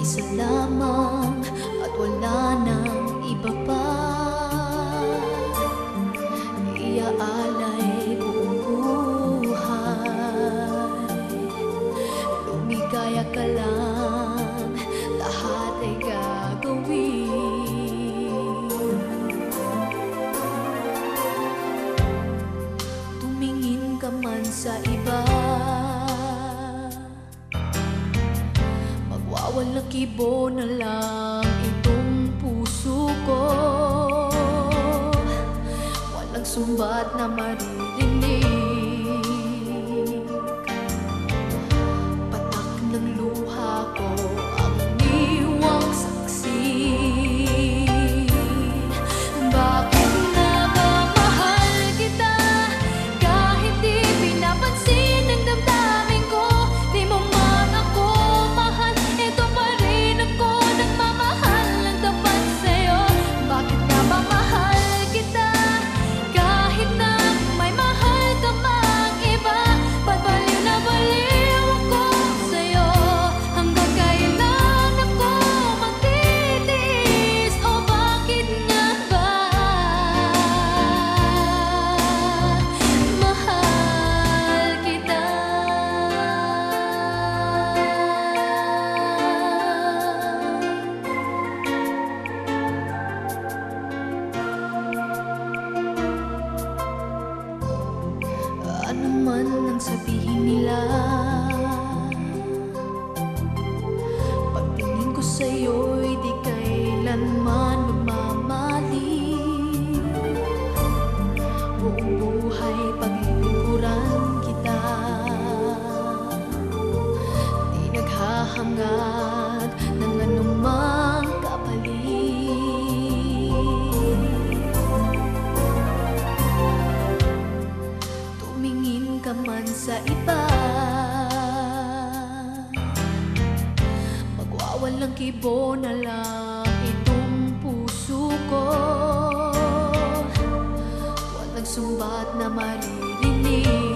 isa lamang at wala nang iba pa. Iaalay buong buhay, lumigaya ka lang, lahat ay gagawin. Tumingin ka man sa iba, magwawalang kibo na lang itong puso ko. Walang sumbat na maririnig, patak ng luha ko ang iniwang saksi. Bakit nga ba mahal kita kahit di pinapansin ng damdamin ko? Di mo man ako mahal, ito pa rin ako nagmamahal ng tapat sa'yo. Bakit nga ba mahal kita kahit na may mahal ka mang iba? Babaliw na baliw ako sa'yo, hanggang kailan ako magtitiis? O bakit nga ba mahal kita? Ano man ang sabihin nila, pagtingin ko sa'yo'y di kailanman magmamali. Buong buhay paglilingkuran kita, di naghahangad ng anumang kapalit. Tumingin ka man sa iba, magwawalang kibo na lang itong puso ko. Walang sumbat na maririnig,